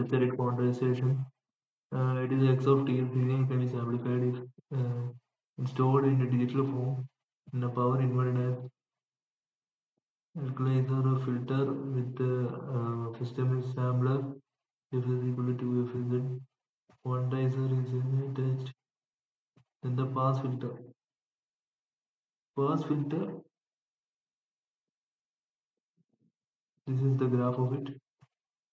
Let's say quantization. It is x of t significantly is amplified if stored in a digital form in a power inverted as equalizer or filter with the system is sampler if is equal to f is z. Quantizer is attached. Then the pass filter. Pass filter, this is the graph of it.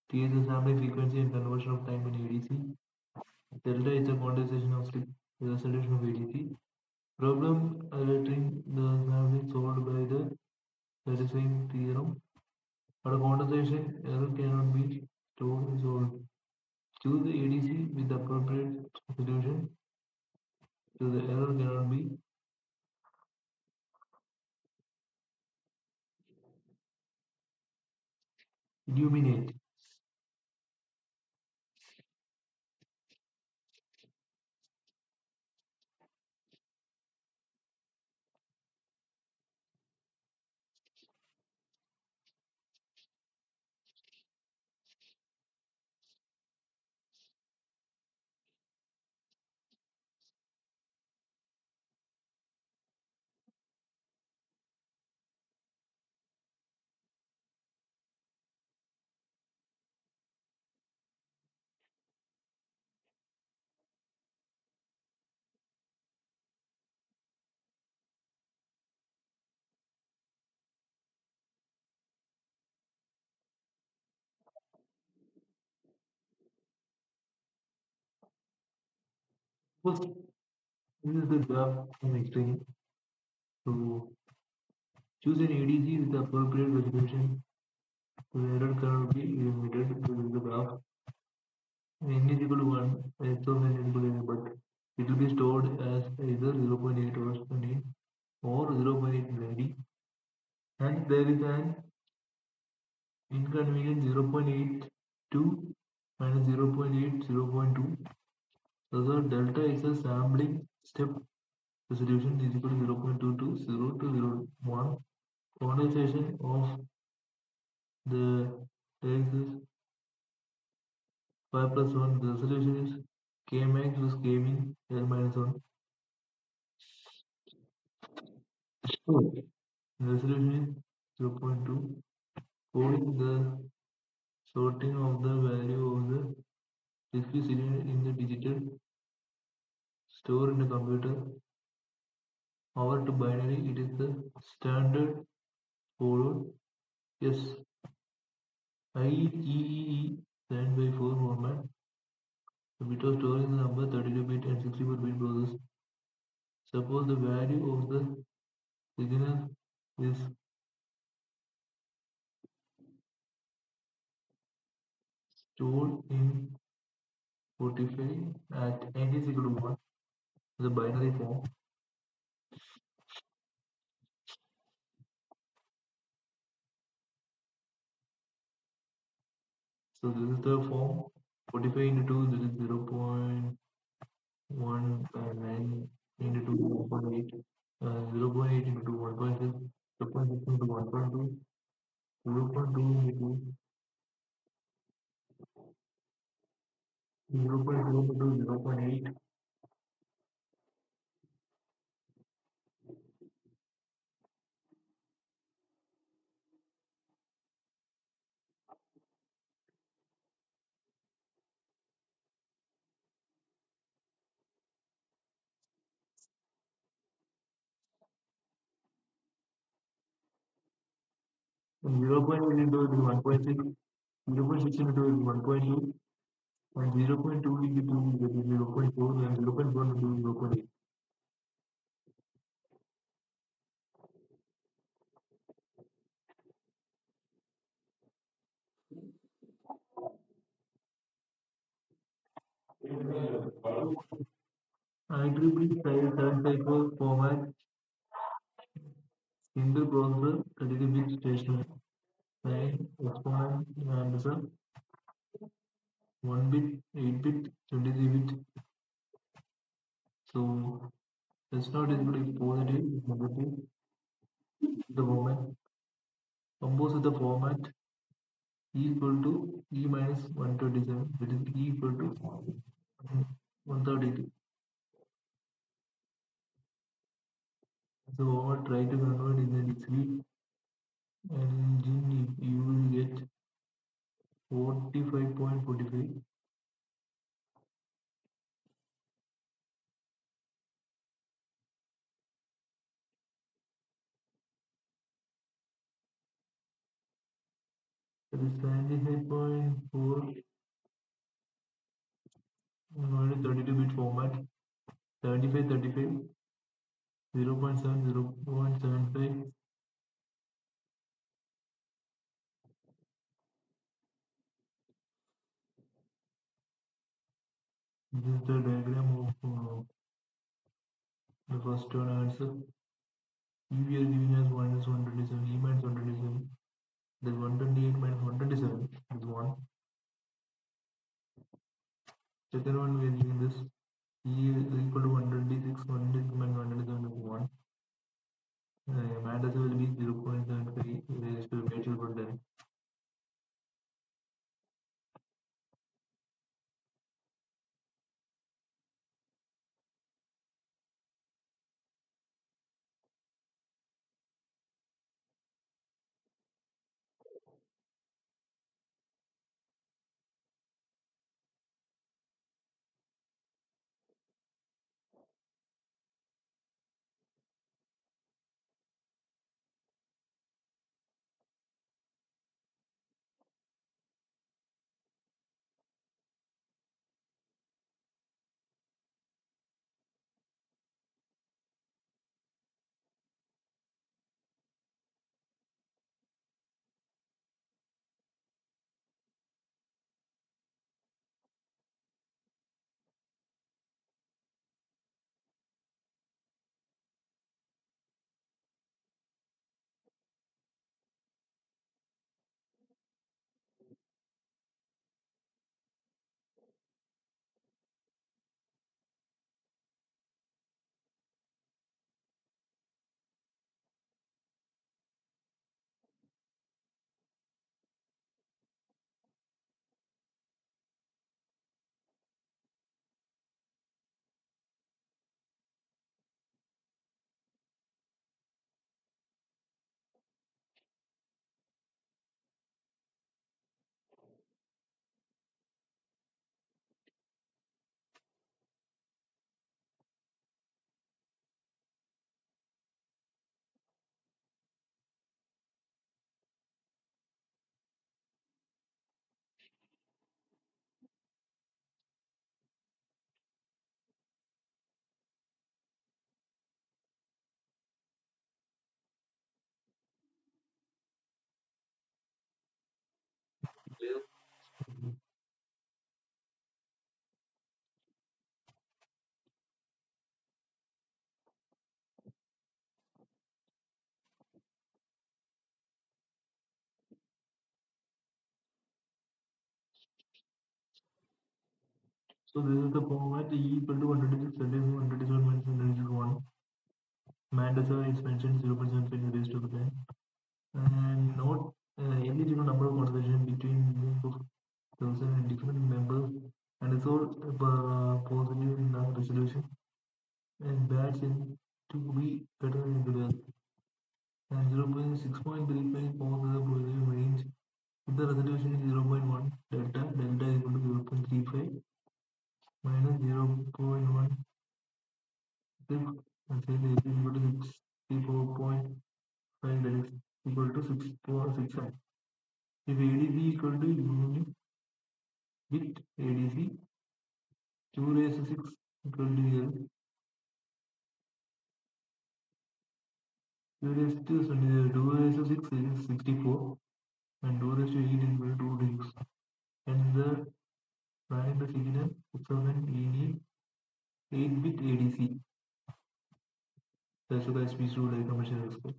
T is the sampling frequency and conversion of time in ADC. Delta is the quantization of slip resolution of ADC. Problem relating the sampling solved by the satisfying theorem. But a quantization error cannot be stored and solved. Choose the ADC with the appropriate solution so the error cannot be illuminated. First, this is the graph I'm explaining. So choose an ADC with the appropriate resolution. The error cannot be eliminated. This is the graph. N is equal to 1, S of n is equal to n, but it will be stored as either 0.8 or 0.8 milli. And there is an inconvenient 0.82 minus 0.8, 0.2. So the delta is a sampling step resolution is equal to 0.2 to 0 to 0.1. Quantization of the text is 5 plus 1. The resolution is k max plus k min L minus 1. So the resolution is 0.2. Coding the sorting of the value of the discrete signal in the digital store in a computer over to binary. It is the standard followed. Yes, IEEE 7x4 format. The bit of storing the number 32-bit and 64-bit process. Suppose the value of the signal is stored in 45 at n is equal to 1, the binary form. So this is the form 45 into 2, this is 0.1 into 2, 1.8, 0.8 into 2, 1.6, 0.6 into 1.2, 0.2 into 0.0 into 0.8. 0.8 into 1.6, 0.6 into 1.2, and 0.2 into 2 that is 0.4 and 0.1 into 0.8. IEEE size 7 format, single processor, 32-bit stationary, 9 exponent answer, 1 bit, 8 bit, 23-bit. So that's not equal to positive, negative, the format. Compose with the format E equal to E minus 127 with equal to 132. So over try to convert in a discrete engine, you will get 45.45. That is 75.4 only 32-bit format. 75, 35, 0.7, 0.75. This is the diagram of the first one answer. If we are giving us minus 127, E minus 127, then 128 minus 127 is 1. Second one we are giving this E is equal to 126, 126 minus 127 is 1. Matters will be 0.75 raised to natural per 10. So this is the format E equal to 126, that is 127 minus 101. Mandatory is mentioned 0.75 raised to the 10. And note any given number of conversation between group of thousand and different members and it's all positive in resolution and bad in to be better in the and 0.6.35 for the positive range. If the resolution is 0.1 delta is equal to 0.35 minus 0.1 and say is equal to 64.5, that is equal to 6.65. If ADC equal to unit with ADC 2 raised to 6 equal to here 2 raised to 2 raised to 6 is 64 and 2 raised to 8 is equal to 2 digits. And the running the signal 6000 we need 8-bit ADC. That's the guys we should like commercial expert.